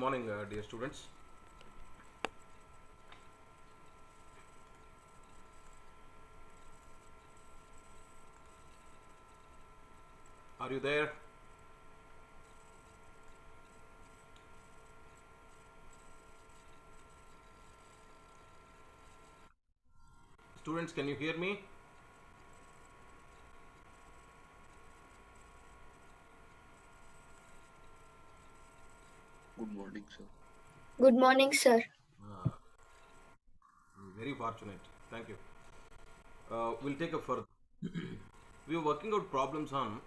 morning, dear students. Are you there? Students, can you hear me? Good morning, sir. Good morning, sir. Uh, Very fortunate. Thank you. We'll take a further. We are working out problems on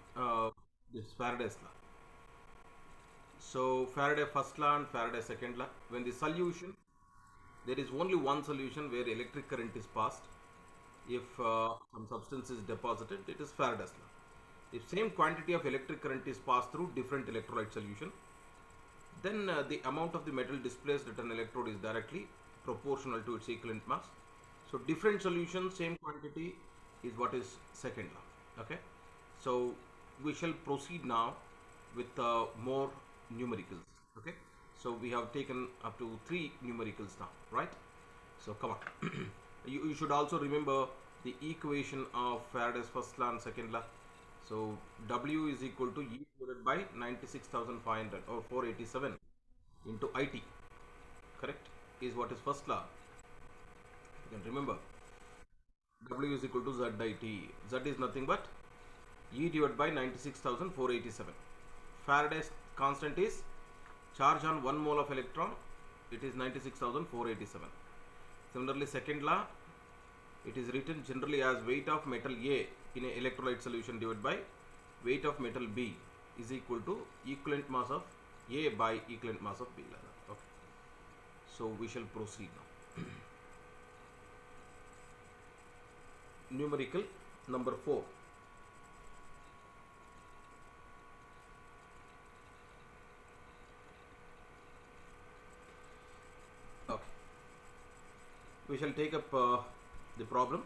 this Faraday's law. So Faraday first law and Faraday second law. When the solution, there is only one solution where electric current is passed. If some substance is deposited, it is Faraday's law. If same quantity of electric current is passed through different electrolyte solution, then the amount of the metal displaced at an electrode is directly proportional to its equivalent mass. So different solutions, same quantity is what is second law. Okay. So we shall proceed now with more numericals. Okay. So we have taken up to 3 numericals now, right? So come on. You should also remember the equation of Faraday's first law and second law. So W is equal to E divided by 96,500 or 487 into IT. Correct? Is what is first law. You can remember. W is equal to Z IT. Z is nothing but E divided by 96,487. Faraday's constant is charge on 1 mole of electron. It is 96,487. Similarly, second law, it is written generally as weight of metal A in a electrolyte solution divided by weight of metal B is equal to equivalent mass of A by equivalent mass of B. Okay. So we shall proceed now. Numerical number 4. Okay. We shall take up the problem.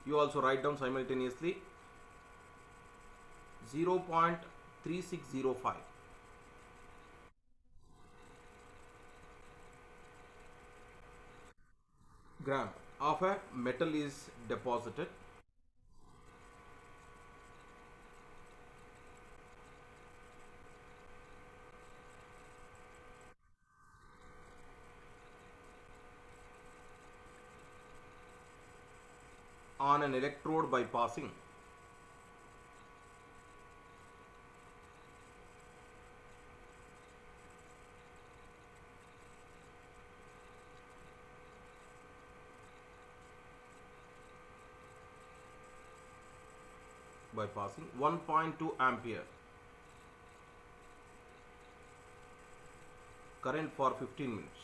You also write down simultaneously 0.3605 gram of a metal is deposited on an electrode by passing 1.2 ampere current for 15 minutes.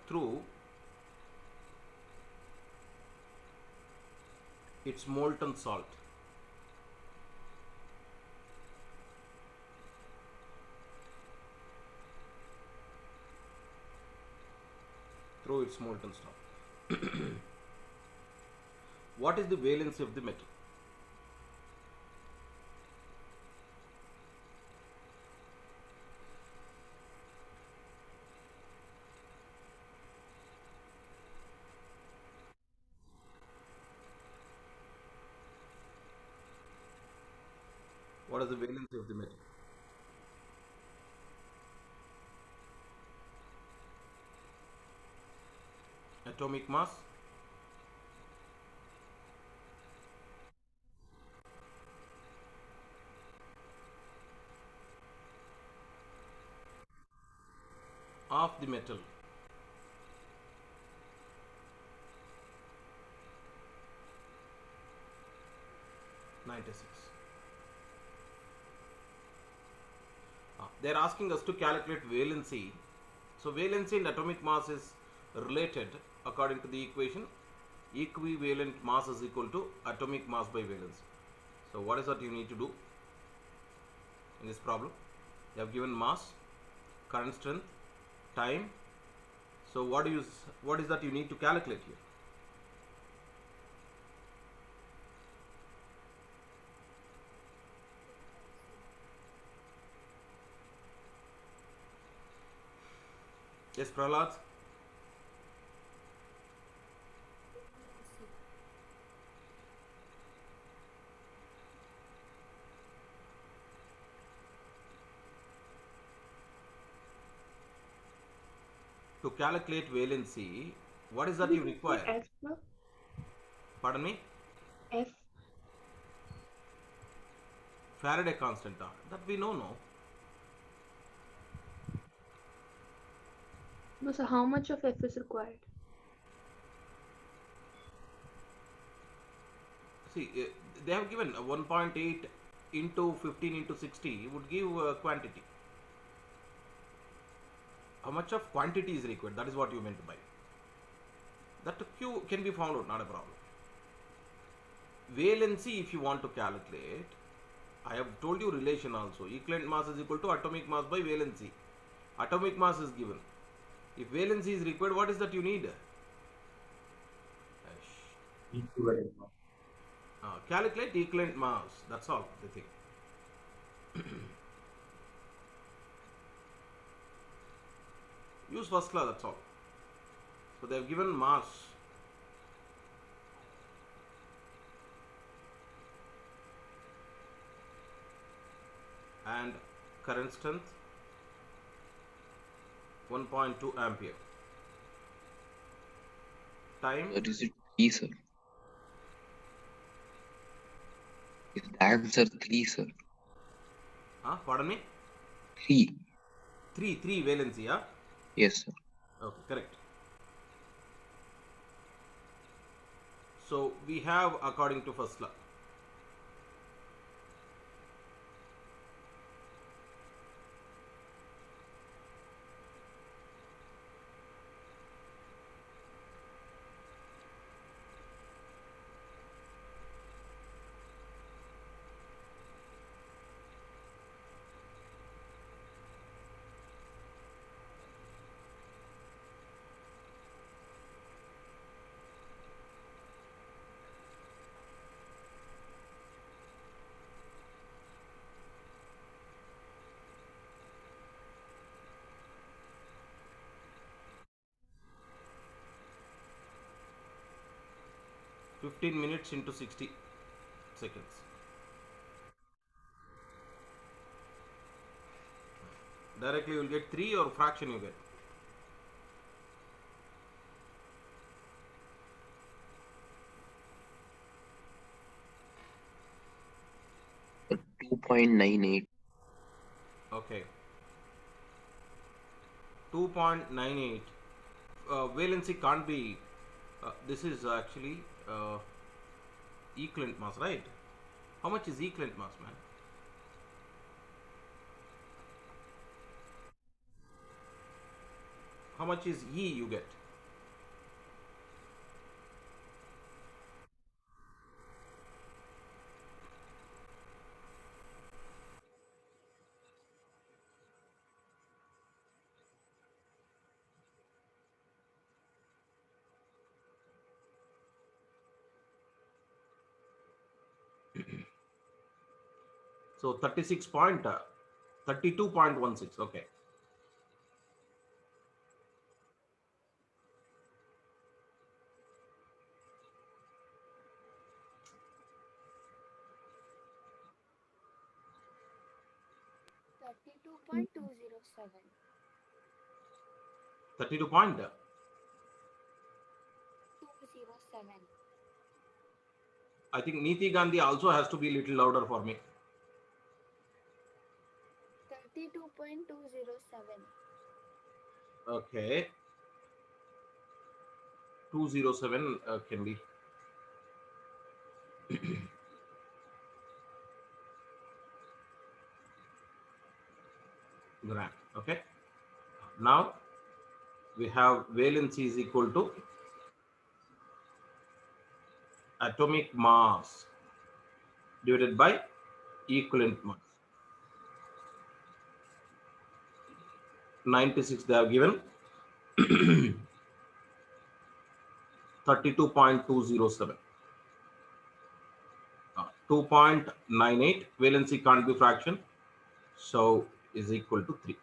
Through its molten salt. Through its molten salt. What is the valency of the metal? What is the valency of the metal? Atomic mass. Of the metal. (96). They are asking us to calculate valency. So valency and atomic mass is related according to the equation. Equivalent mass is equal to atomic mass by valence. So what is that you need to do in this problem? You have given mass, current strength, time, So what is that you need to calculate here? Yes, Prahlad. To calculate valency, what is that you require? F, no? Pardon me? F. Faraday constant. That we know, no? No, so how much of F is required? See, they have given 1.8 into 15 into 60 would give quantity. How much of quantity is required? That is what you meant by. That Q can be found out, not a problem. Valency, if you want to calculate, I have told you relation also. Equivalent mass is equal to atomic mass by valency. Atomic mass is given. If valency is required, what is that you need? Equivalent mass. Calculate equivalent mass. That's all the thing. Use first law, that's all. So they have given mass. And current strength 1.2 ampere. Time. Or is it 3, sir? Is the answer 3, sir? Pardon me? 3. 3 valency, yeah? Yes, sir. Okay, correct. So we have according to first law. Fifteen minutes into 60 seconds. Directly you will get 3 or fraction you get. 2.98. Okay. 2.98. Valency can't be. This is actually equivalent mass, right? How much is equivalent mass, man? How much is E you get? So 32.16. Okay. Thirty-two point 207. 32 point. 207. I think Niti Gandhi also has to be little louder for me. 32.207. Okay. 207 can be. Gram. Okay. Now we have valency is equal to atomic mass divided by equivalent mass. 96 they have given. 32.207. 2.98, valency can't be fraction, so is equal to 3.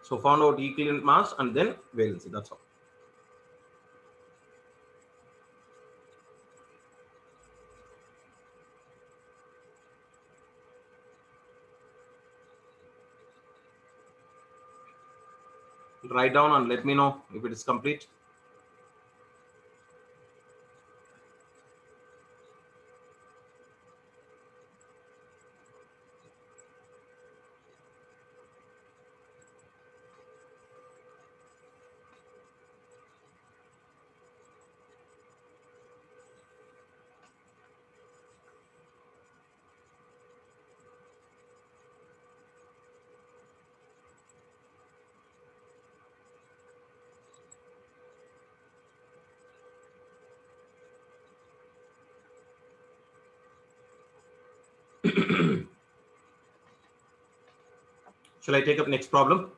So found out equivalent mass and then valency, that's all. Write down and let me know if it is complete. Shall I take up next problem?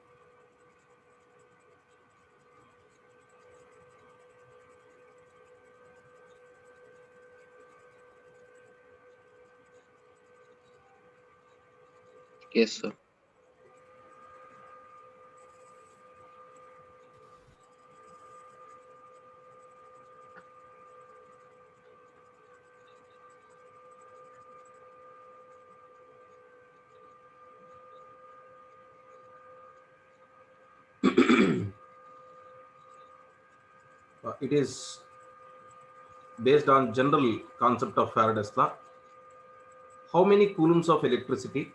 Yes, sir. It is based on general concept of Faraday's law. How many coulombs of electricity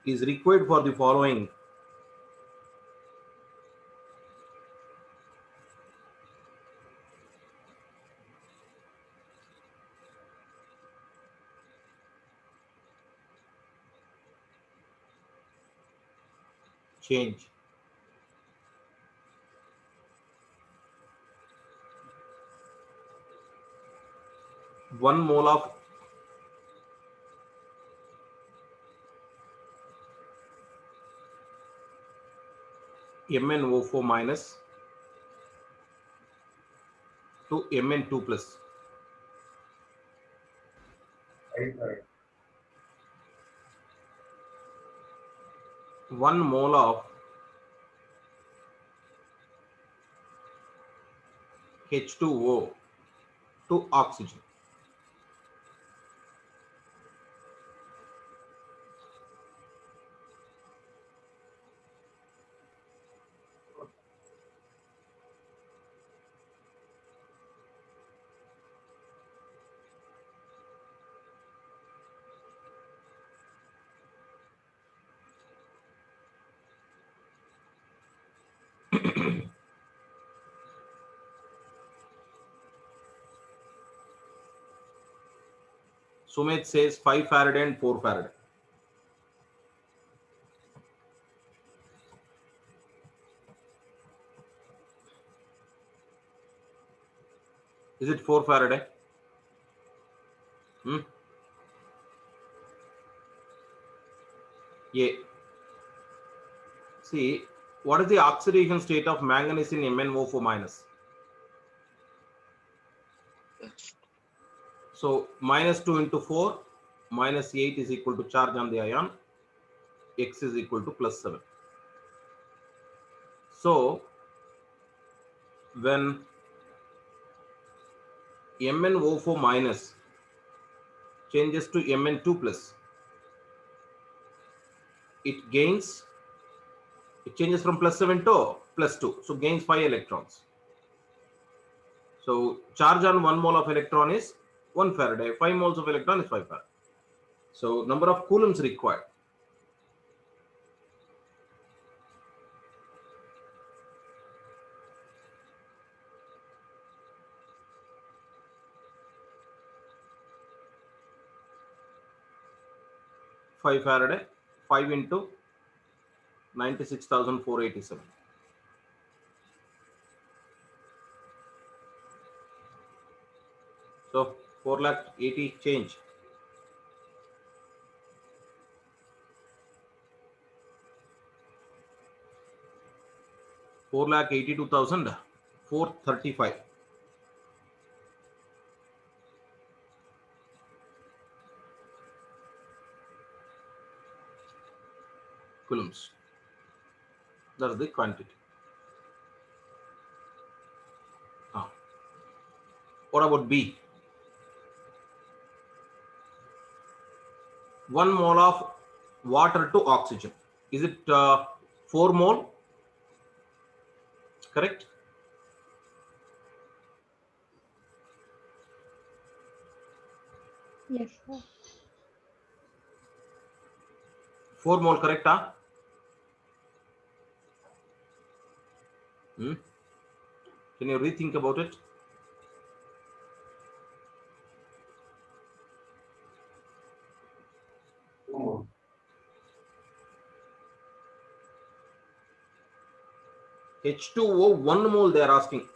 is required for the following change? One mole of MnO4 minus to Mn2 plus. Right. One mole of H2O to oxygen. Sumit says 5 Faraday and 4 Faraday. Is it 4 Faraday? Yeah. See, what is the oxidation state of manganese in MnO4 minus? Yes. So minus 2 into 4 minus 8 is equal to charge on the ion. X is equal to plus 7. So when MnO4 minus changes to Mn2 plus, it changes from plus 7 to plus 2. So gains 5 electrons. So charge on 1 mole of electron is 1 Faraday. 5 moles of electron is 5 Faraday. So number of coulombs required. 5 Faraday, 5 into 96,487. So 4 lakh 80 change. Four lakh 82,435 coulombs. That's the quantity. Ah. What about B? 1 mole of water to oxygen. Is it 4 mole? Correct? Yes, sir. 4 mole, correct? Huh? Hmm? Can you rethink about it? Oh, H2O 1 mole they are asking.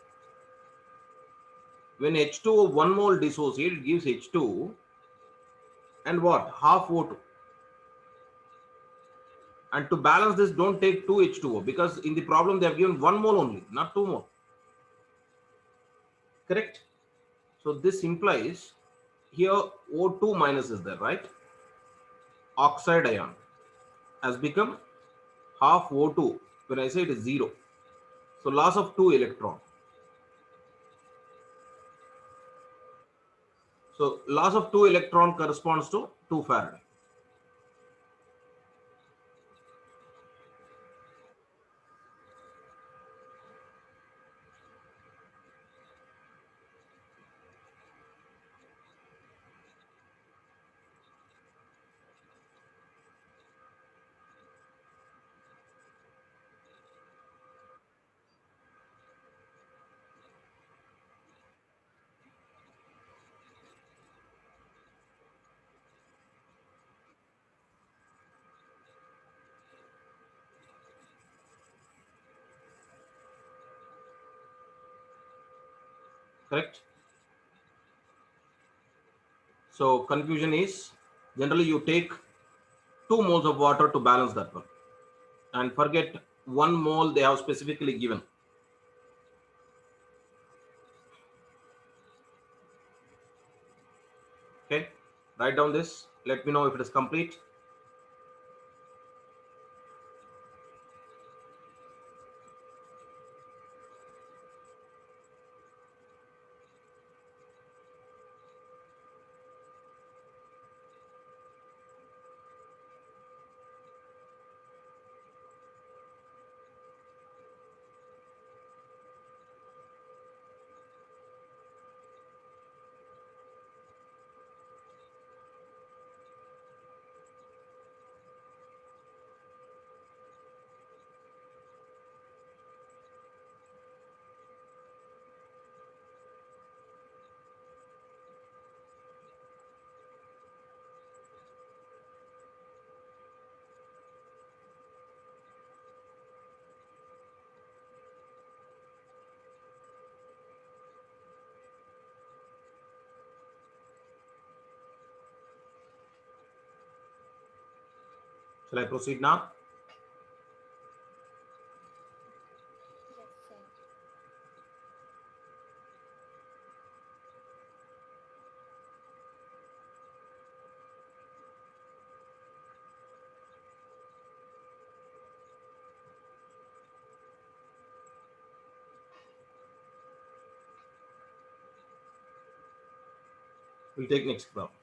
When H2O 1 mole dissociate, it gives H2 and what? Half O2. And to balance this, don't take 2 H2O because in the problem they have given 1 mole only, not 2 mole. Correct? So this implies here O2 minus is there, right? Oxide ion has become half O2. When I say it is 0. So loss of 2 electron. So loss of 2 electron corresponds to 2 Faraday. Correct? So confusion is generally you take 2 moles of water to balance that one. And forget 1 mole they have specifically given. Okay, write down this. Let me know if it is complete. Shall I proceed now? Yes, sir. We'll take next problem.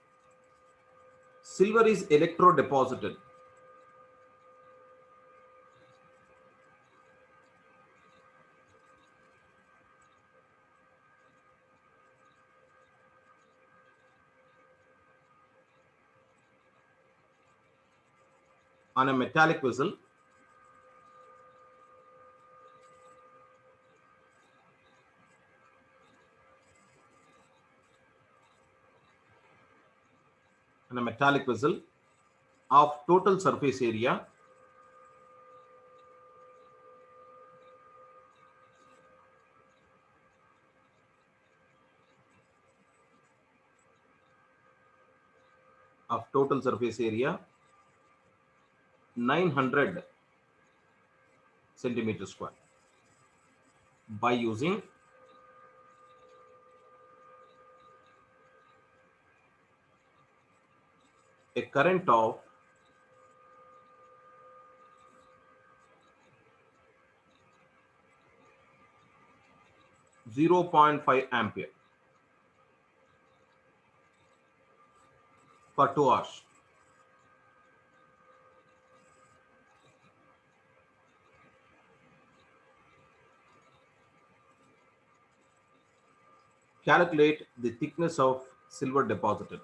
Silver is electro deposited on a metallic vessel on a metallic vessel of total surface area of total surface area 900 centimeter square by using a current of 0.5 ampere for 2 hours. Calculate the thickness of silver deposited.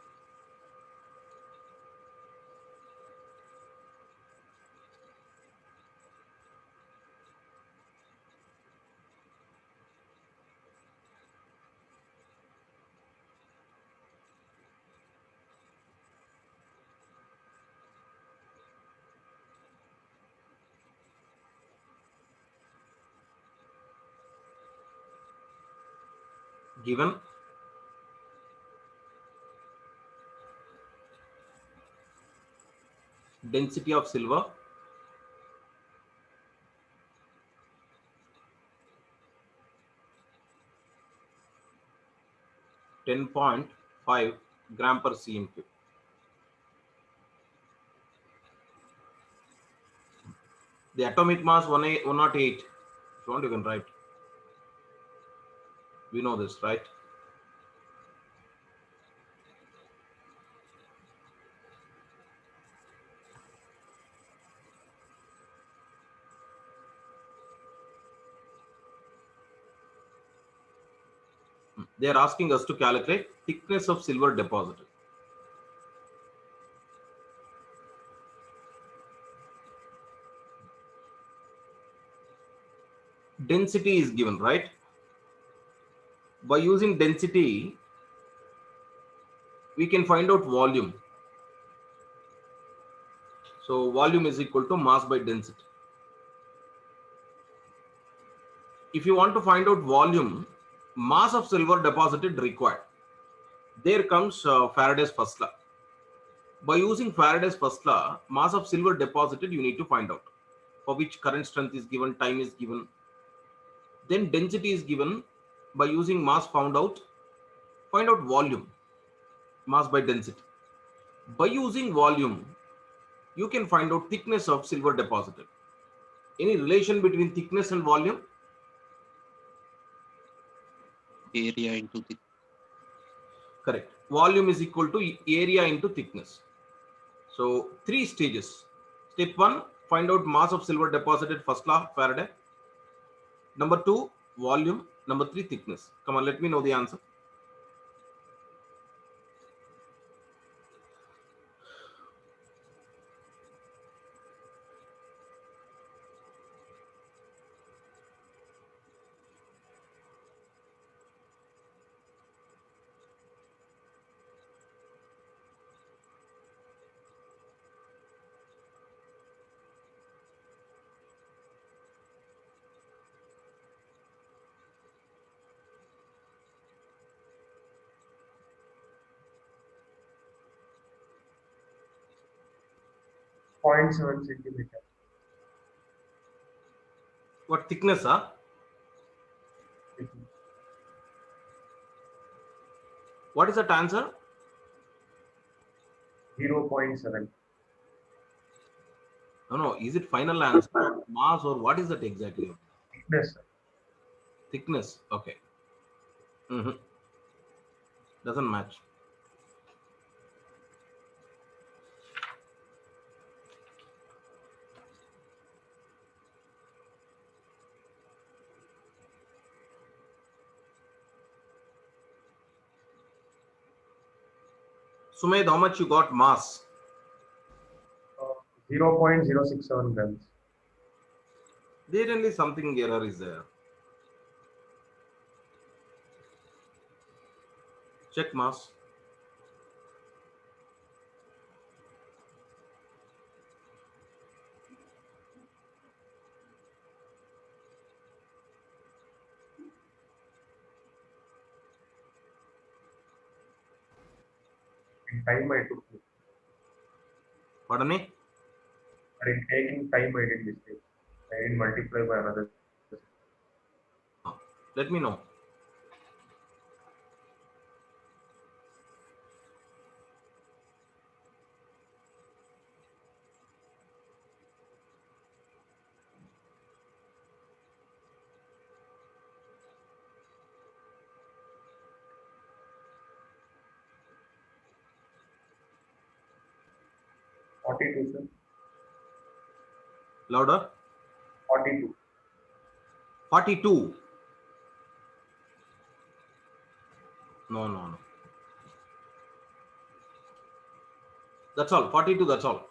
Given density of silver 10.5 gram per cm cube. The atomic mass 108. If you want, you can write. We know this, right? They are asking us to calculate thickness of silver deposited. Density is given, right? By using density, we can find out volume. So volume is equal to mass by density. If you want to find out volume, mass of silver deposited required. There comes Faraday's first law. By using Faraday's first law, mass of silver deposited you need to find out, for which current strength is given, time is given. Then density is given. By using mass found out, find out volume, mass by density. By using volume, you can find out thickness of silver deposited. Any relation between thickness and volume? Area into the Correct. Volume is equal to area into thickness. So 3 stages. Step 1, find out mass of silver deposited, first law Faraday. Number 2, volume. Number 3, thickness. Come on, let me know the answer. Point 0.7 centimeter. What thickness, huh? What is that answer? 0.7. No. Is it final answer or mass or what is that exactly? Thickness, sir. Thickness. Okay. Doesn't match. Sumaid, how much you got mass? 0.067 grams. There only something error is there. Check mass. In time I took it. Pardon me? But in taking time I did mistake. I didn't multiply by another. Ah, let me know. Forty-two, sir. Louder. 42. 42. No, no, no. That's all. 42, that's all.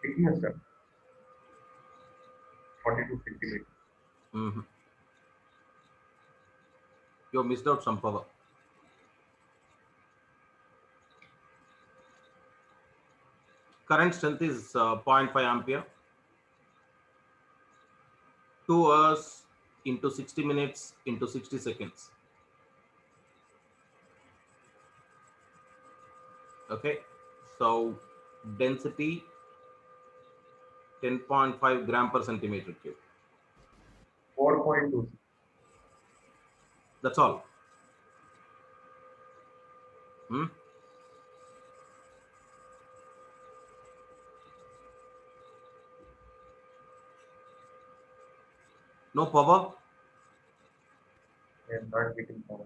Thickness, sir. 42 centimeters. Mm-hmm. You have missed out some power. Current strength is 0.5 ampere. 2 hours into 60 minutes into 60 seconds. Okay. So density 10.5 gram per centimeter cube. 4.2. That's all. Hmm? No power. I am not getting power.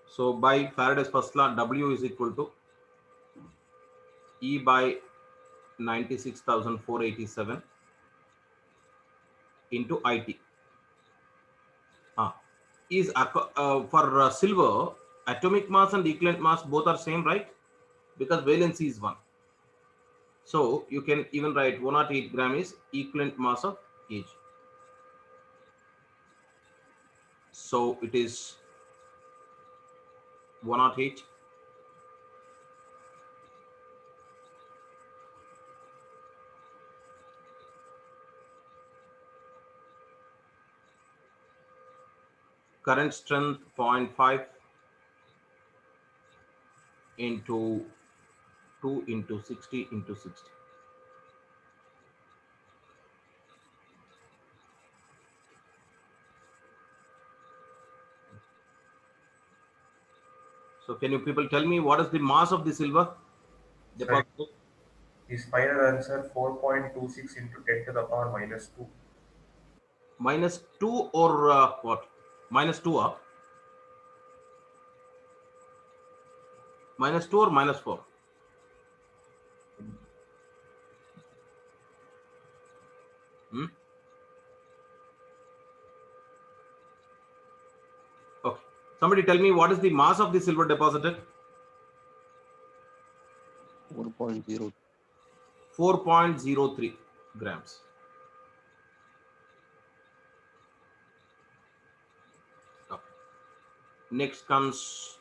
So by Faraday's first law, W is equal to E by 96,487 into IT. Is for silver, atomic mass and equivalent mass both are same, right? Because valency is 1. So you can even write 108 gram is equivalent mass of each. So it is 108 current strength 0.5 into 2 into 60 into 60. So can you people tell me what is the mass of the silver Sorry. deposited? His final answer 4.26 into 10 to the power minus 2. Minus 2 or what? Minus 2 or minus 2 or minus 4? Hmm? Okay. Somebody tell me what is the mass of the silver deposited? 4.0. 4.03 grams. Okay. Next comes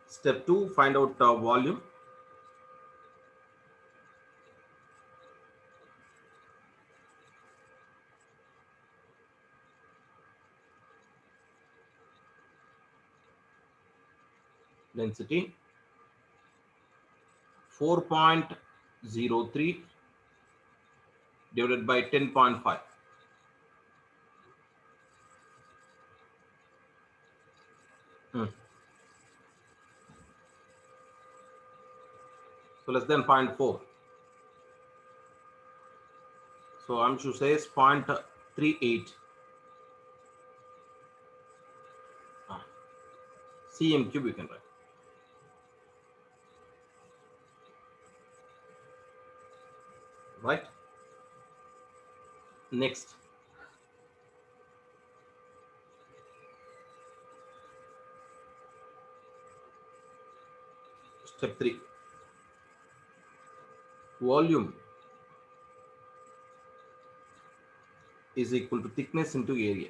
step 2, find out volume. Density 4.03 divided by 10.5. Hmm. So less than 0.4. So I'm to say is 0.38. cm cube you can write. Right? Next. Step 3. Volume is equal to thickness into area.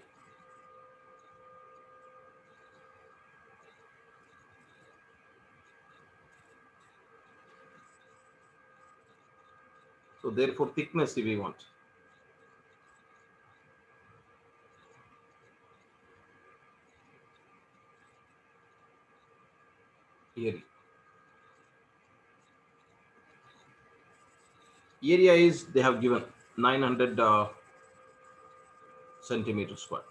So therefore thickness we want. Area. Area is they have given 900 centimeters square.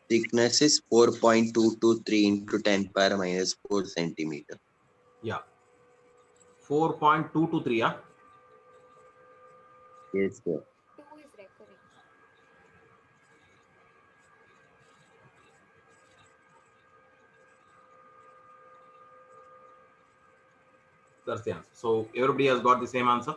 Thickness is 4.223 into 10 power minus 4 centimeter. Yeah. 4.223. Yeah. Yes, sir. 2 is recurring. That's the answer. So everybody has got the same answer.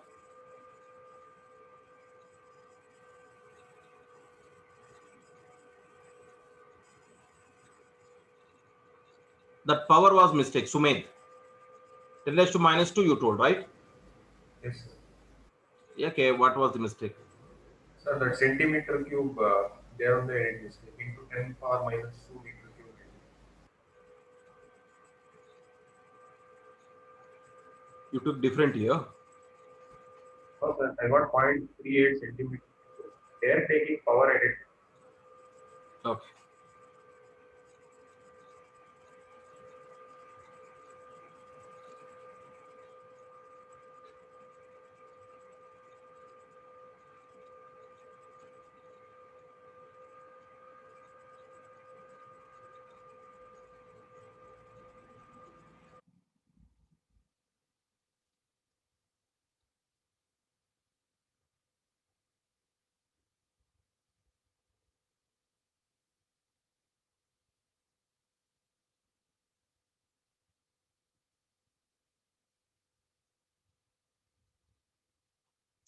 That power was mistake. Sumed. 10 raised to minus 2 you told, right? Yes, sir. Yeah, okay, what was the mistake? Sir, that centimeter cube, there on the edit mistake into 10 power minus 2 meter cube. You took different here. Oh, sir, I got 0.38 centimeter. They are taking power edit. Okay.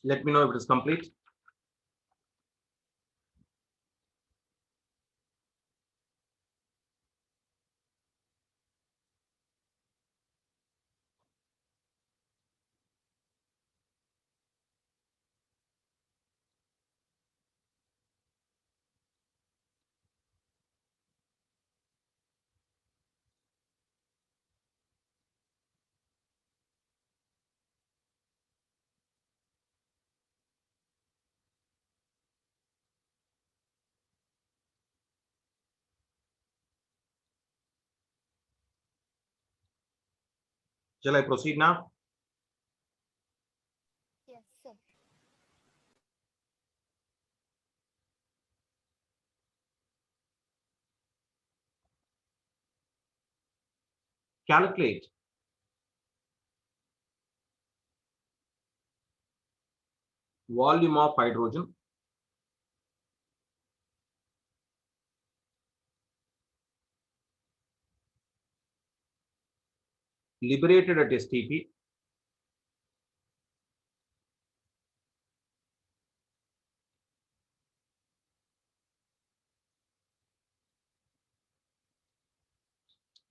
Let me know if it is complete. Shall I proceed now? Yes, sir. Calculate volume of hydrogen liberated at STP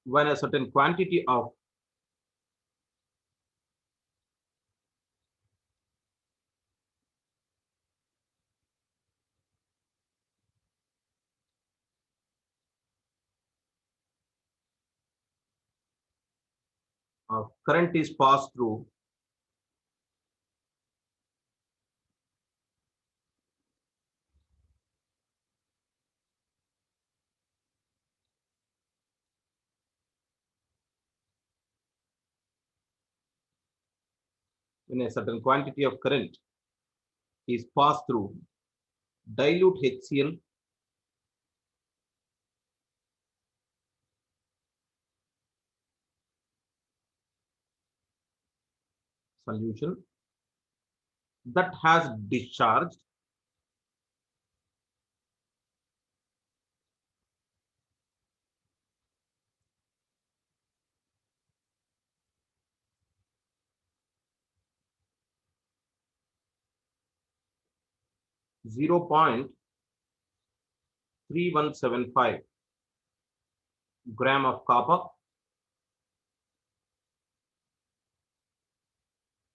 when a certain quantity of current is passed through when a certain quantity of current is passed through dilute HCl solution that has discharged zero point 3175 gram of copper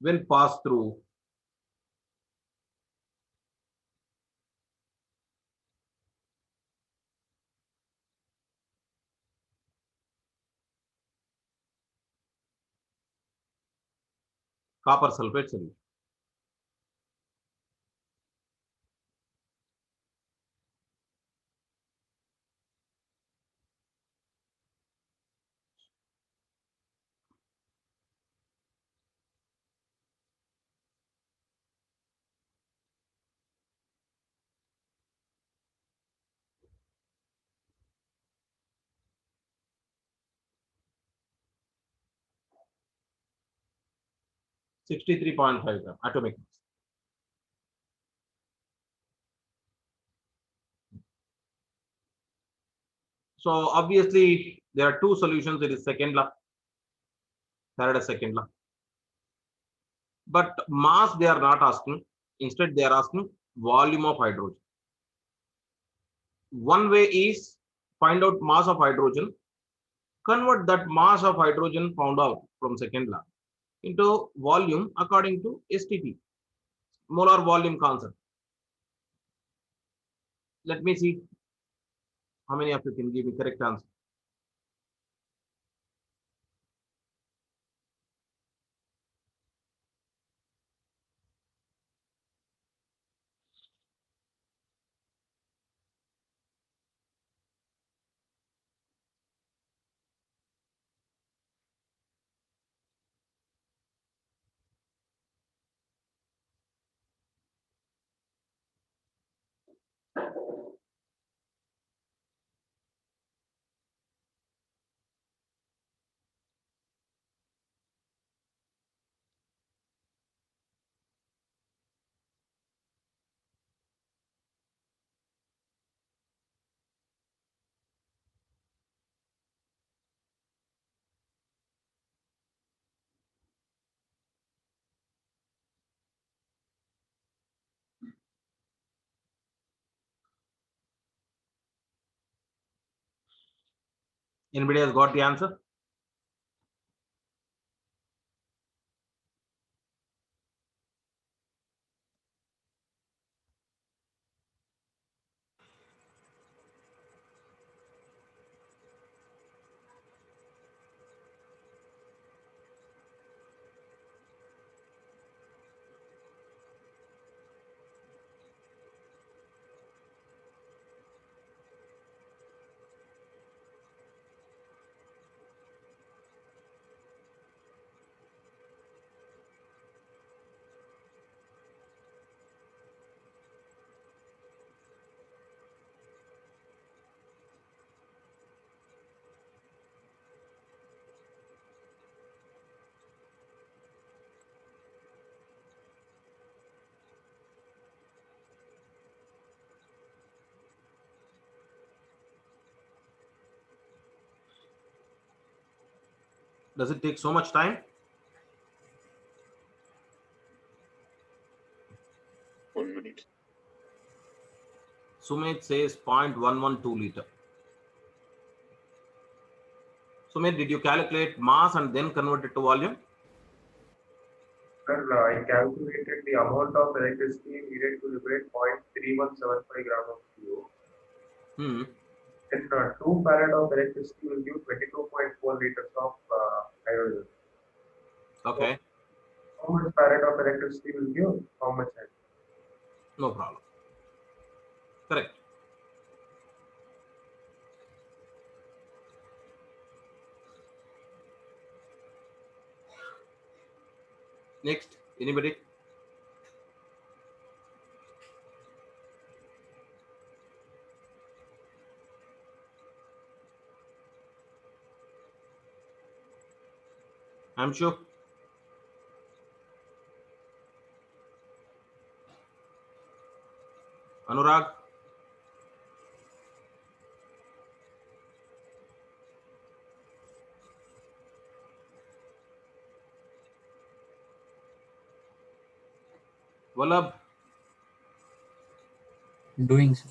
when passed through copper sulfate solution. (63.5 gram) atomic mass. So obviously there are two solutions. It is second law, Faraday's second law. But mass they are not asking. Instead, they are asking volume of hydrogen. One way is find out mass of hydrogen, convert that mass of hydrogen found out from second law into volume according to STP, molar volume concept. Let me see how many of you can give me correct answer. Anybody has got the answer? Does it take so much time? 1 minute. Sumit says 0.112 liter. Sumit, did you calculate mass and then convert it to volume? Sir, I calculated the amount of electricity needed to liberate 0.3175 gram of fuel. Then 2 farad of electricity will give 22.4 liters of hydrogen. Okay, So, how much farad of electricity will give how much hydrogen? no problem. Correct. Next, anybody? I'm sure. Anurag? Vallabh? Doing, sir.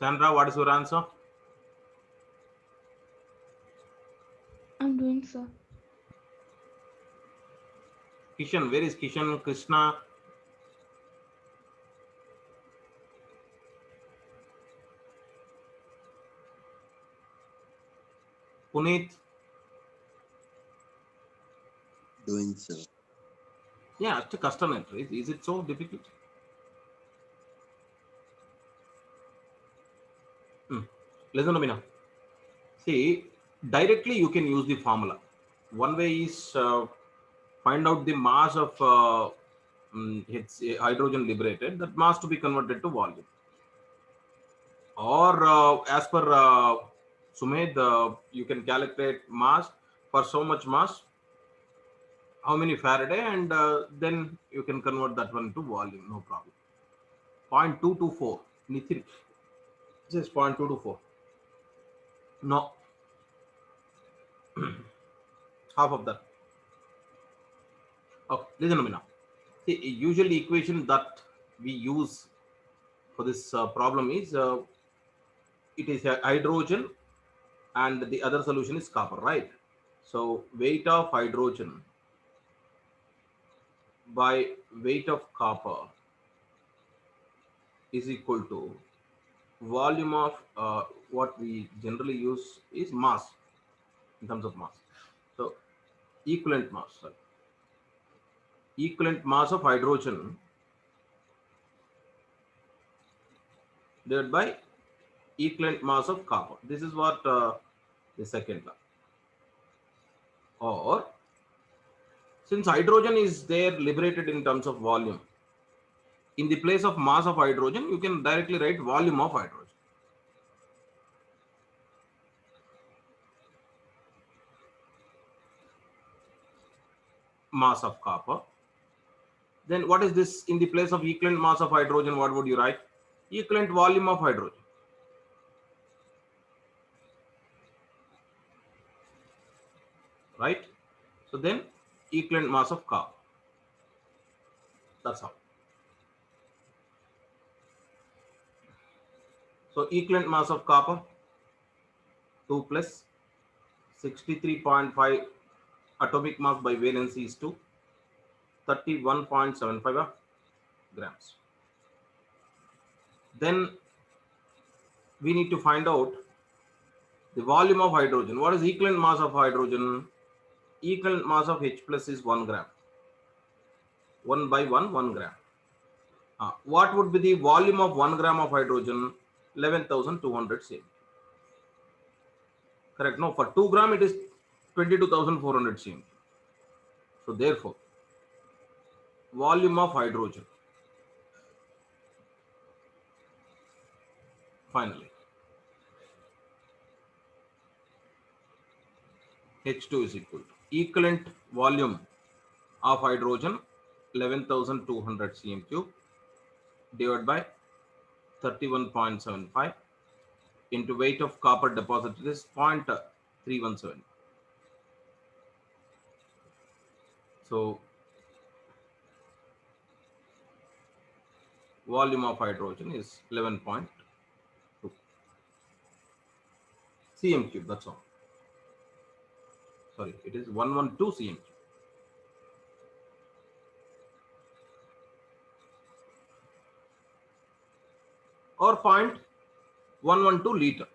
Sandra, what is your answer? I'm doing, sir. Kishan, where is Kishan? Krishna? Puneet? Doing so. Yeah, it's a custom entry. Is it so difficult? Listen to me now. See, directly you can use the formula. One way is find out the mass of its hydrogen liberated, that mass to be converted to volume. Or as per Sumed, you can calculate mass for so much mass, how many Faraday, and then you can convert that one to volume, no problem. 0.224. Nitin, just 0.224. No, half of that. Okay, listen to me now. See, usually equation that we use for this problem is it is a hydrogen and the other solution is copper, right? So weight of hydrogen by weight of copper is equal to volume of what we generally use is mass in terms of mass. So equivalent mass, sorry. Equivalent mass of hydrogen divided by equivalent mass of copper. This is what the second law. Or since hydrogen is there liberated in terms of volume, in the place of mass of hydrogen, you can directly write volume of hydrogen. Mass of copper. Then what is this in the place of equivalent mass of hydrogen? What would you write? Equivalent volume of hydrogen. Right? So then equivalent mass of copper. That's how. So equivalent mass of copper 2 plus 63.5 atomic mass by valency is 2, 31.75 grams. Then we need to find out the volume of hydrogen. What is equivalent mass of hydrogen? Equivalent mass of H plus is 1 gram. 1 by 1, 1 gram. What would be the volume of 1 gram of hydrogen? 11,200 cm. Correct. No, for 2 gram it is 22,400 cm. So therefore, volume of hydrogen finally H2 is equal to equivalent volume of hydrogen 11,200 cm cube divided by 31.75 into weight of copper deposited is 0.317. So volume of hydrogen is 11.2 cm cube. That's all. Sorry, it is 112 cm cube. Or 0.112 liter.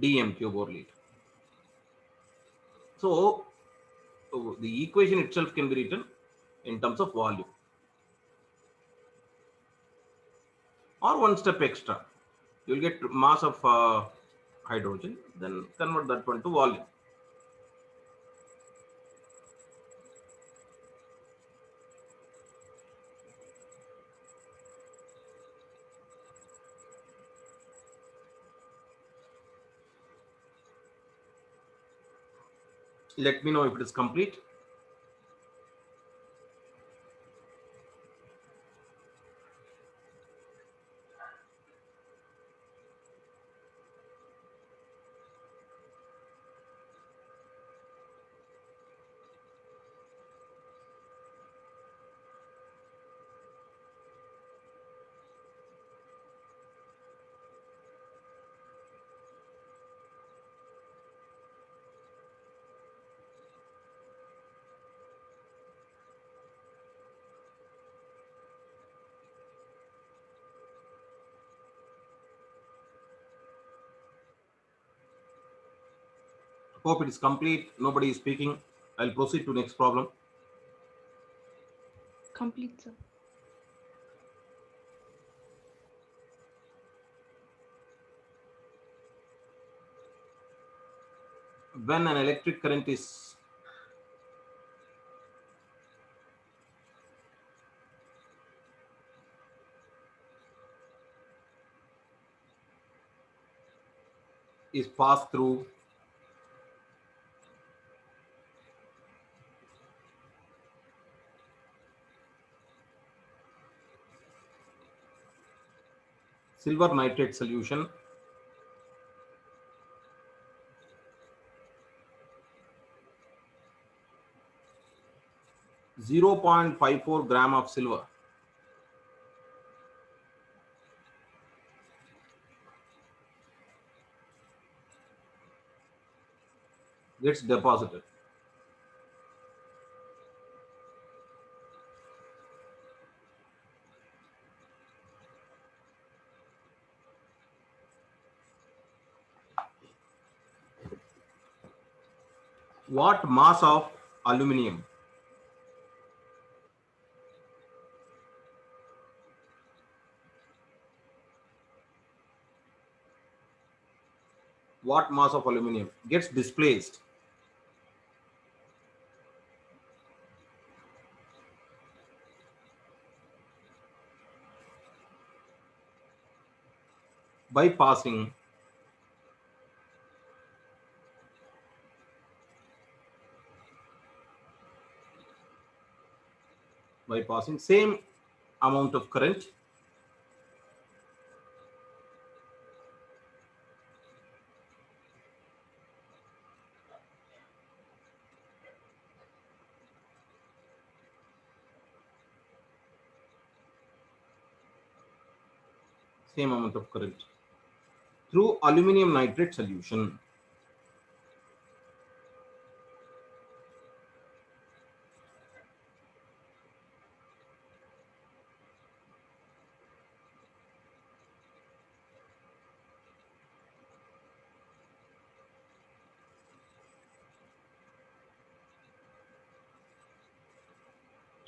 dm cube or liter. So the equation itself can be written in terms of volume. Or one step extra, you'll get mass of hydrogen, then convert that one to volume. Let me know if it is complete. Hope it is complete. Nobody is speaking. I'll proceed to next problem. Complete, sir. When an electric current is passed through silver nitrate solution, zero point 0.54 gram of silver gets deposited. What mass of aluminum? What mass of aluminum gets displaced by passing same amount of current through aluminum nitrate solution.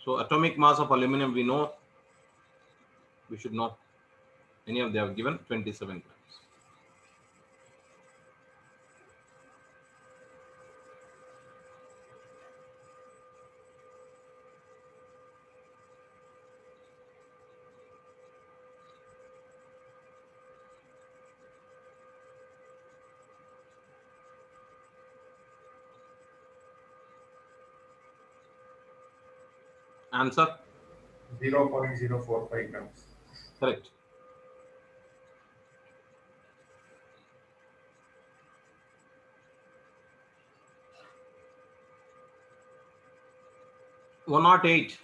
So atomic mass of aluminum we know, we should know. Any of they have given 27 grams. Answer? 0.045 grams. Correct. One not 8.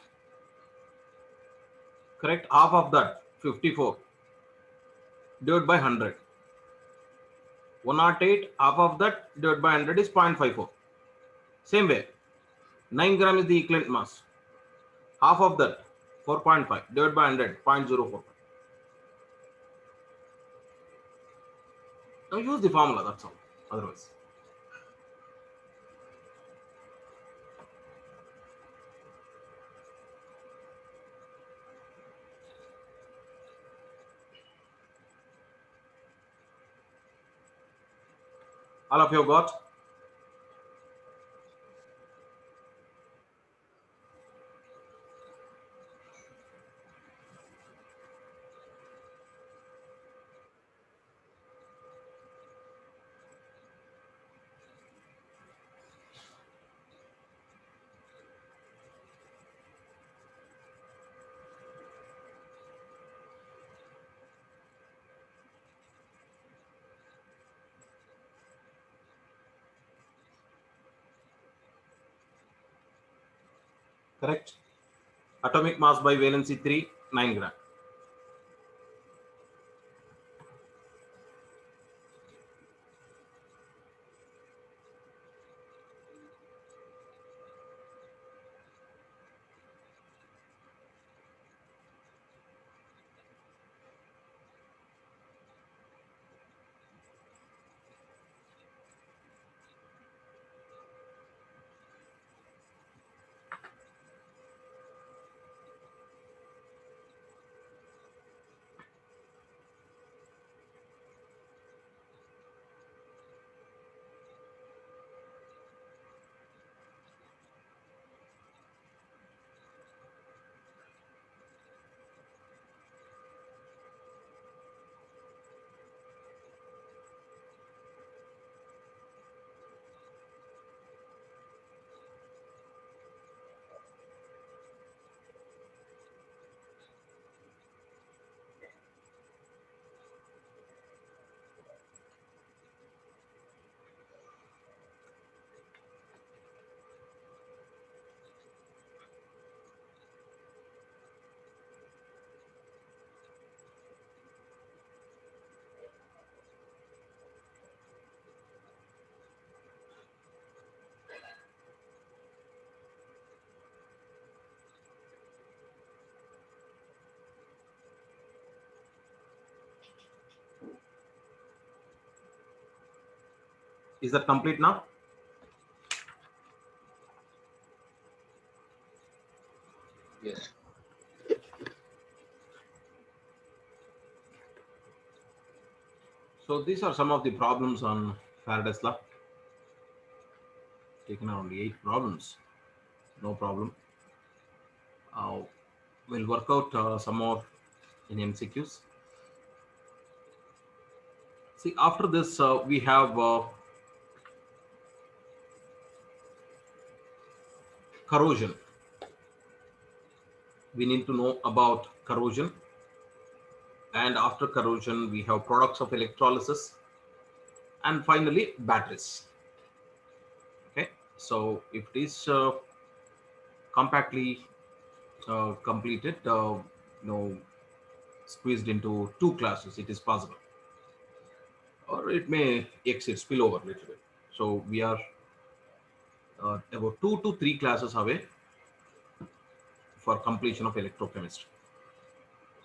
Correct. Half of that 54 divided by 100. 108, half of that divided by 100 is 0.54. Same way, 9 gram is the equivalent mass. Half of that 4.5 divided by 100, 0.045. Now use the formula, that's all. Otherwise, all of you got? Correct. Atomic mass by valency 3, 9 gram. Is that complete now? Yes. So these are some of the problems on Faraday's law. Taken around 8 problems. No problem. We'll work out some more in MCQs. See, after this, we have corrosion. We need to know about corrosion. And after corrosion, we have products of electrolysis. And finally, batteries. Okay. So if it is compactly completed, squeezed into 2 classes, it is possible. Or it may exit, spill over a little bit. So we are about 2 to 3 classes away for completion of electrochemistry.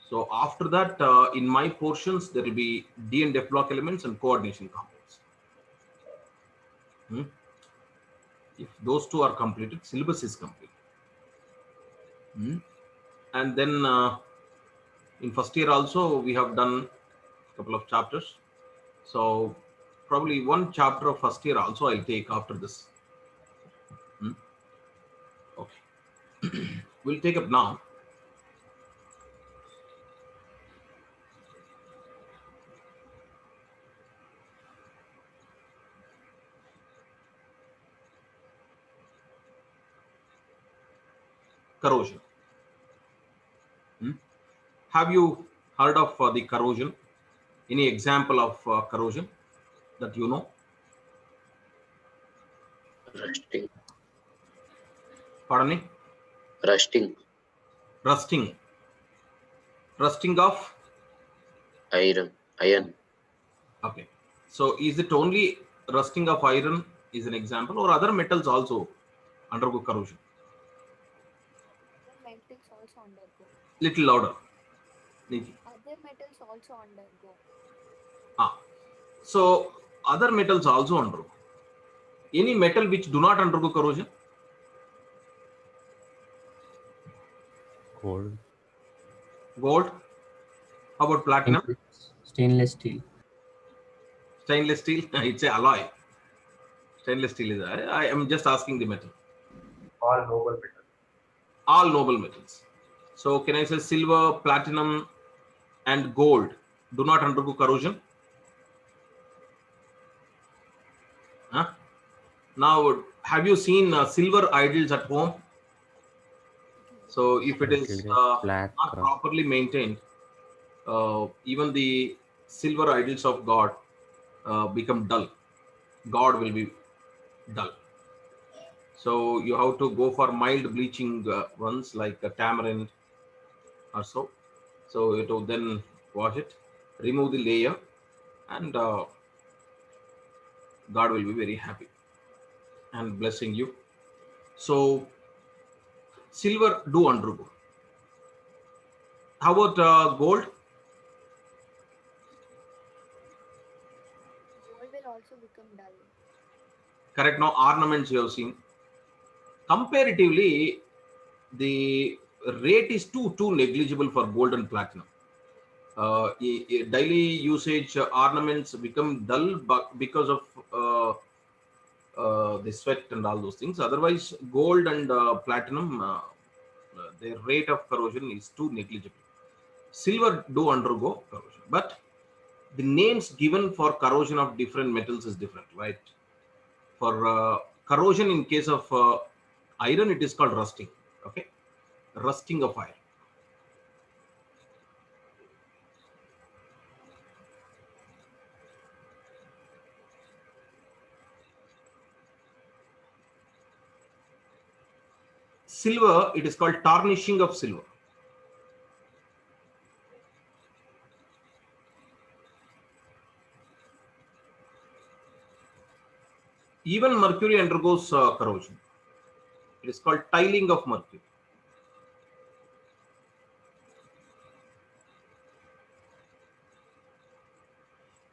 So after that, in my portions, there will be D and F block elements and coordination compounds. If those 2 are completed, syllabus is complete. And then in first year also, we have done a couple of chapters. So probably 1 chapter of first year also I'll take after this. Okay. We'll take up now. Corrosion. Have you heard of the corrosion? Any example of corrosion that you know? Rusting. Pardon me? Rusting. Rusting. Rusting of? Iron. Okay. So is it only rusting of iron is an example, or other metals also undergo corrosion? Other metals also undergo. Little louder. Niti. Other metals also undergo. So other metals also undergo. Any metal which do not undergo corrosion? Gold. Gold. How about platinum? Stainless steel. Stainless steel. It's a alloy. Stainless steel is. I am just asking the metal. All noble metals. All noble metals. So can I say silver, platinum, and gold do not undergo corrosion? Huh? Now, have you seen silver idols at home? So if it is black, not properly maintained, even the silver idols of God become dull. God will be dull. So you have to go for mild bleaching ones like tamarind or so. So you to then wash it, remove the layer, and God will be very happy and blessing you. So silver do undergo. How about gold? Gold will also become dull. Correct. Now ornaments you have seen. Comparatively, the rate is too negligible for gold and platinum. Daily usage ornaments become dull because of the sweat and all those things. Otherwise, gold and platinum, their rate of corrosion is too negligible. Silver do undergo corrosion, but the names given for corrosion of different metals is different, right? For corrosion in case of iron, it is called rusting. Okay, rusting of iron. Silver, it is called tarnishing of silver. Even mercury undergoes corrosion. It is called tiling of mercury.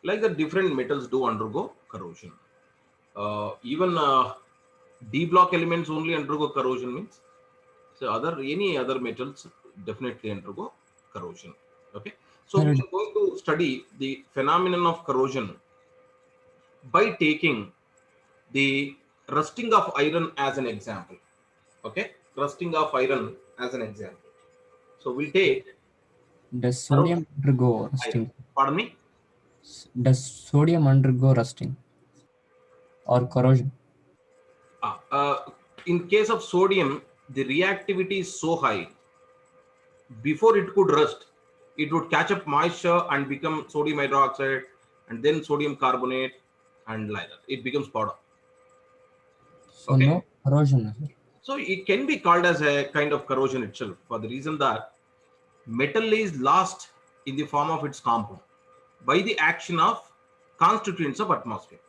Like the different metals do undergo corrosion. Even D block elements only undergo corrosion means. So any other metals definitely undergo corrosion. Okay. So we Sir, are going to study the phenomenon of corrosion by taking the rusting of iron as an example. Okay, rusting of iron as an example. So we'll take does corrosion sodium undergo of iron. rusting? Pardon me. Does sodium undergo rusting or corrosion? Ah, in case of sodium, the reactivity is so high. Before it could rust, it would catch up moisture and become sodium hydroxide, and then sodium carbonate, and like that. It becomes powder. So Okay. no corrosion, sir. So it can be called as a kind of corrosion itself for the reason that metal is lost in the form of its compound by the action of constituents of atmosphere.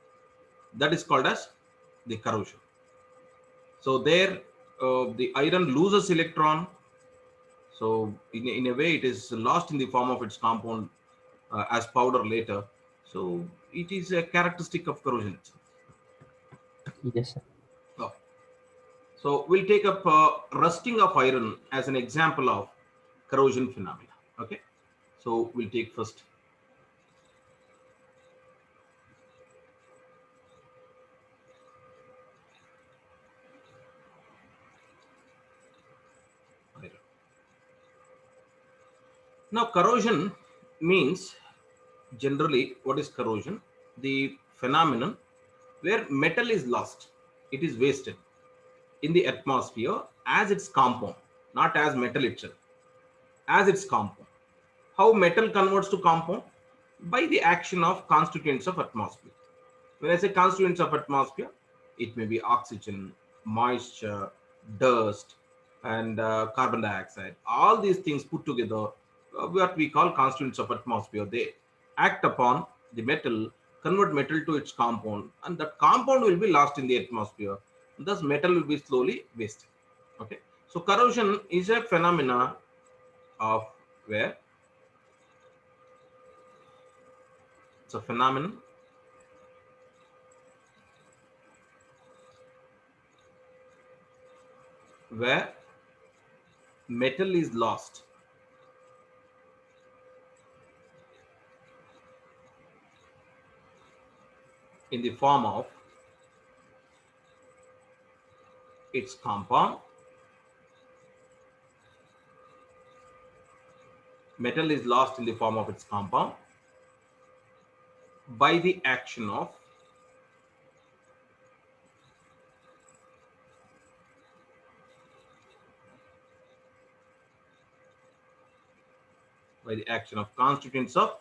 That is called as the corrosion. So there, the iron loses electron. So in a way, it is lost in the form of its compound as powder later. So it is a characteristic of corrosion itself. Yes, sir. Okay. So we'll take up rusting of iron as an example of corrosion phenomena. Okay. So we'll take first. Iron. Now corrosion means generally what is corrosion? The phenomenon where metal is lost, it is wasted in the atmosphere as its compound, not as metal itself, as its compound. How metal converts to compound? By the action of constituents of atmosphere. When I say constituents of atmosphere, it may be oxygen, moisture, dust, and carbon dioxide. All these things put together, what we call constituents of atmosphere. They act upon the metal, convert metal to its compound, and that compound will be lost in the atmosphere. Thus, metal will be slowly wasted. Okay. So, corrosion is a phenomena of where it's a phenomenon where metal is lost in the form of its compound. Metal is lost in the form of its compound by the action of constituents of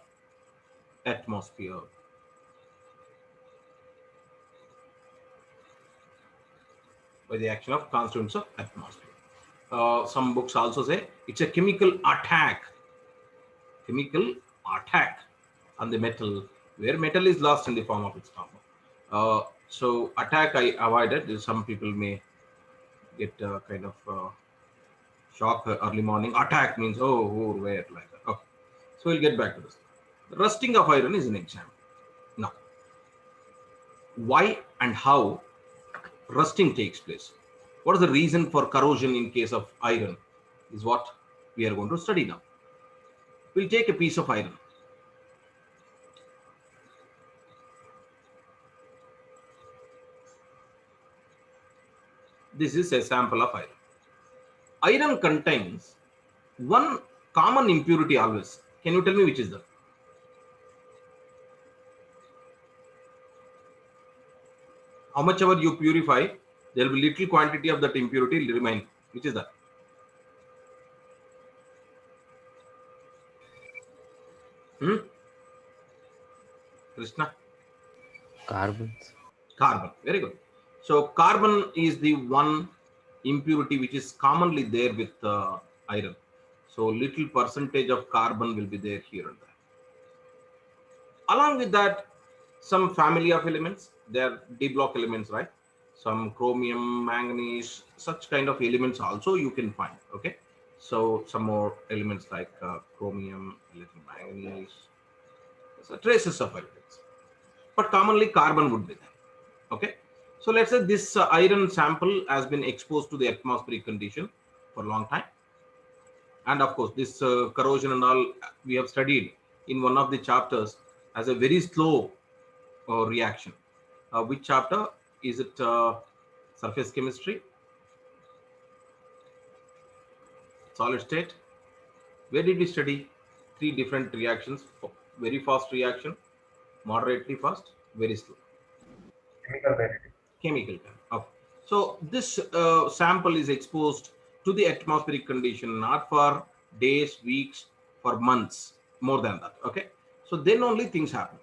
atmosphere. By the action of constituents of atmosphere. Some books also say it's a chemical attack on the metal, where metal is lost in the form of its compound. So attack I avoided. Some people may get kind of shock early morning. Attack means where like that. Okay. So we'll get back to this. The rusting of iron is an example. Now, why and how rusting takes place? What is the reason for corrosion in case of iron? Is what we are going to study now. We'll take a piece of iron. This is a sample of iron. Iron contains one common impurity always. Can you tell me which is that? How much ever you purify, there will be little quantity of that impurity remain. Which is that? Krishna? Carbons. Carbon. Very good. So carbon is the one impurity which is commonly there with iron. So little percentage of carbon will be there here and there. Along with that, some family of elements, they are D block elements, right? Some chromium, manganese, such kind of elements also you can find. Okay. So some more elements like chromium, little manganese, so traces of elements. But commonly carbon would be there. Okay, so let's say this iron sample has been exposed to the atmospheric condition for a long time, and of course this corrosion and all we have studied in one of the chapters as a very slow reaction. Which chapter is it? Surface chemistry, solid state. Where did we study three different reactions? Very fast reaction, moderately fast, very slow. Chemical variety. Chemical kind. Okay. So this sample is exposed to the atmospheric condition not for days, weeks, for months, more than that. Okay. So then only things happen.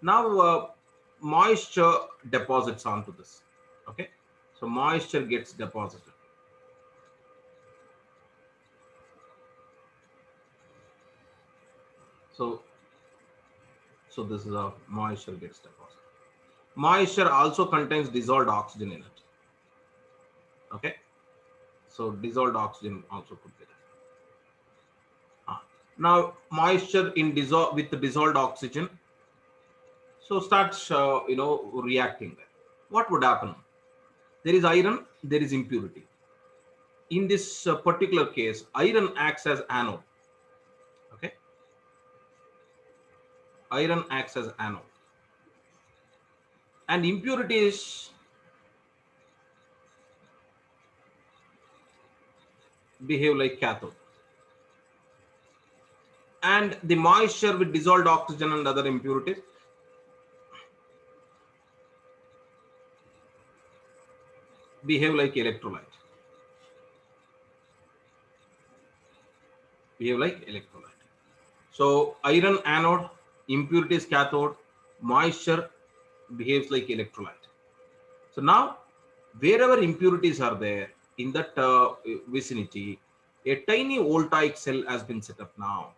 Now moisture deposits onto this. Okay. So moisture gets deposited. So this is a moisture gets deposited. Moisture also contains dissolved oxygen in it. Okay. So dissolved oxygen also could be there. Now moisture in with the dissolved oxygen, so starts reacting there. What would happen? There is iron, there is impurity. In this particular case, iron acts as anode. Okay, iron acts as anode, and impurities behave like cathode. And the moisture with dissolved oxygen and other impurities behave like electrolyte. Behave like electrolyte. So iron anode, impurities cathode, moisture behaves like electrolyte. So now wherever impurities are there in that vicinity, a tiny voltaic cell has been set up now.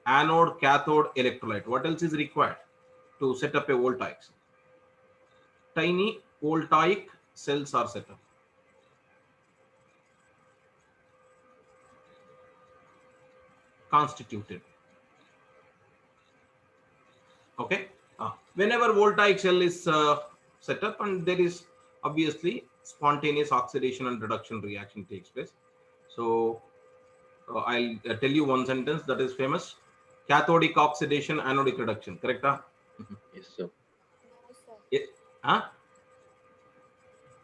Anode, cathode, electrolyte. What else is required to set up a voltaic cell? Tiny voltaic cells are set up. Constituted. Okay. Whenever voltaic cell is set up, and there is obviously spontaneous oxidation and reduction reaction takes place. So I'll tell you one sentence that is famous: cathodic oxidation, anodic reduction. Correct? Yes, sir. No, sir. Huh?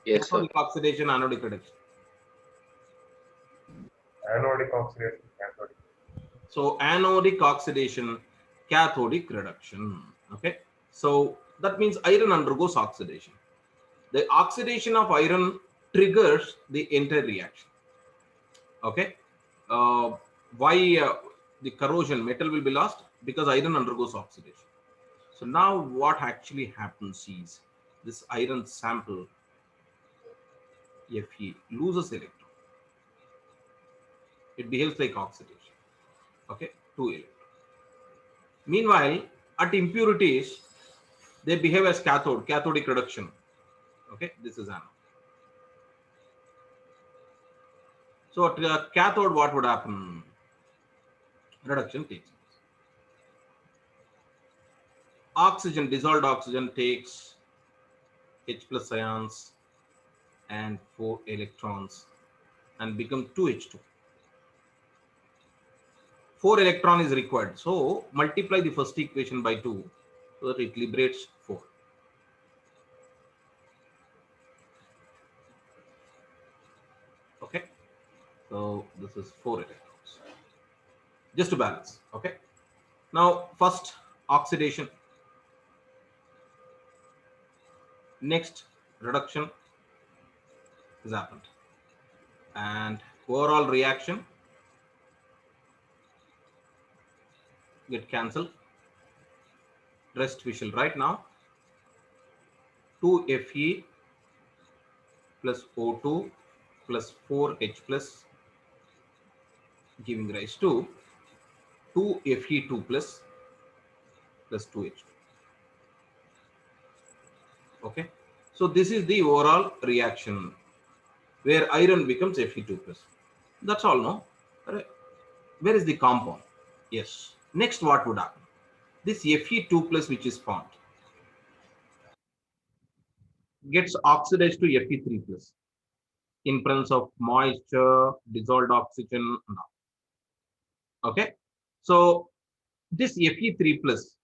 Yes, sir. Cathodic oxidation, anodic reduction. Anodic oxidation, cathodic. So anodic oxidation, cathodic reduction. Okay. So that means iron undergoes oxidation. The oxidation of iron triggers the entire reaction. Okay. Why the corrosion, metal will be lost? Because iron undergoes oxidation. So now what actually happens is this iron sample Fe loses electron. It behaves like oxidation. Okay, 2 electrons. Meanwhile, at impurities, they behave as cathode, cathodic reduction. Okay, this is anode. So at cathode, what would happen? Reduction takes place. Oxygen, dissolved oxygen takes H plus ions and 4 electrons and become 2H2. 4 electron is required. So multiply the first equation by 2 so that it liberates 4. Okay. So this is 4 electrons. Just to balance. Okay. Now first oxidation. Next reduction has happened. And overall reaction get cancelled. Rest we shall write now. 2Fe plus O2 plus 4H plus giving rise to 2Fe2 plus 2H2. Okay. So this is the overall reaction where iron becomes Fe2 plus. That's all, no? Where is the compound? Yes. Next, what would happen? This Fe2 plus which is formed. gets oxidized to Fe3 plus in presence of moisture, dissolved oxygen, and all. Okay. So this Fe3 plus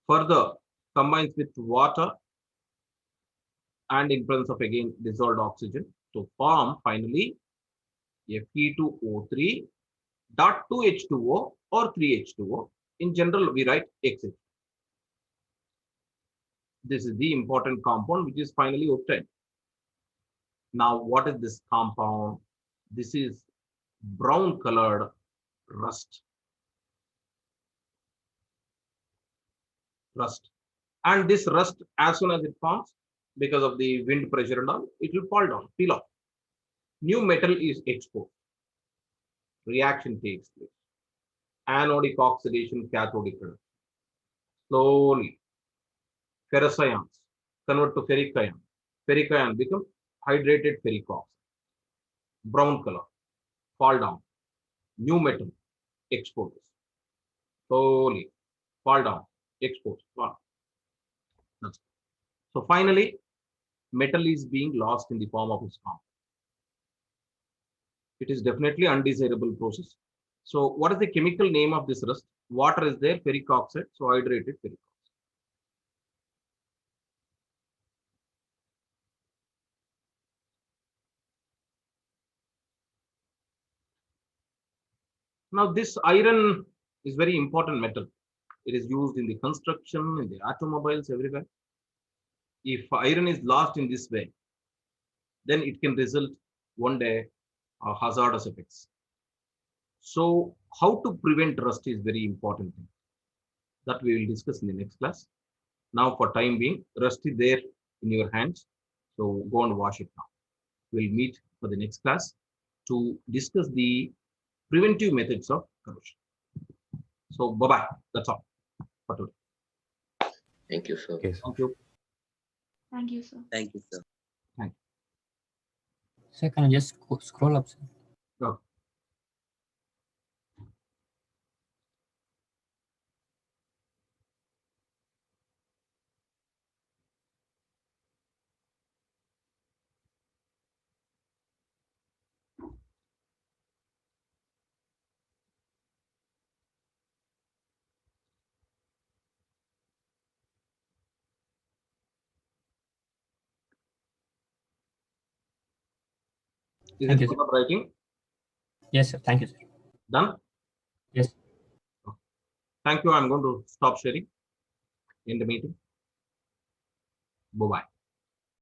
further combines with water and in presence of again dissolved oxygen to form finally Fe2O3 dot 2H2O or 3H2O. In general, we write XH. This is the important compound which is finally obtained. Now, what is this compound? This is brown colored rust. And this rust, as soon as it forms, because of the wind pressure and all, it will fall down, peel off. New metal is exposed. Reaction takes place. Anodic oxidation, cathodic reduction. Slowly, ferrous ions convert to ferric ion. Ferric ion become hydrated ferric oxide. Brown color, fall down. New metal exposes. Slowly, fall down, expose. So finally, metal is being lost in the form of its compound. It is definitely undesirable process. So what is the chemical name of this rust? Water is there, ferric oxide, so hydrated ferric oxide. Now this iron is very important metal. It is used in the construction, in the automobiles, everywhere. If iron is lost in this way, then it can result one day hazardous effects. So how to prevent rust is very important thing. That we will discuss in the next class. Now for time being, rust is there in your hands. So go and wash it now. We'll meet for the next class to discuss the preventive methods of corrosion. So bye-bye. That's all for today. Thank you, sir. Okay, sir. Thank you. Thank you, sir. Thank you, sir. Sir, can I just scroll up, sir? Okay. Is Thank it you, good sir. of writing? Yes, sir. Thank you, sir. Done? Yes. Thank you. I'm going to stop sharing in the meeting. Bye-bye.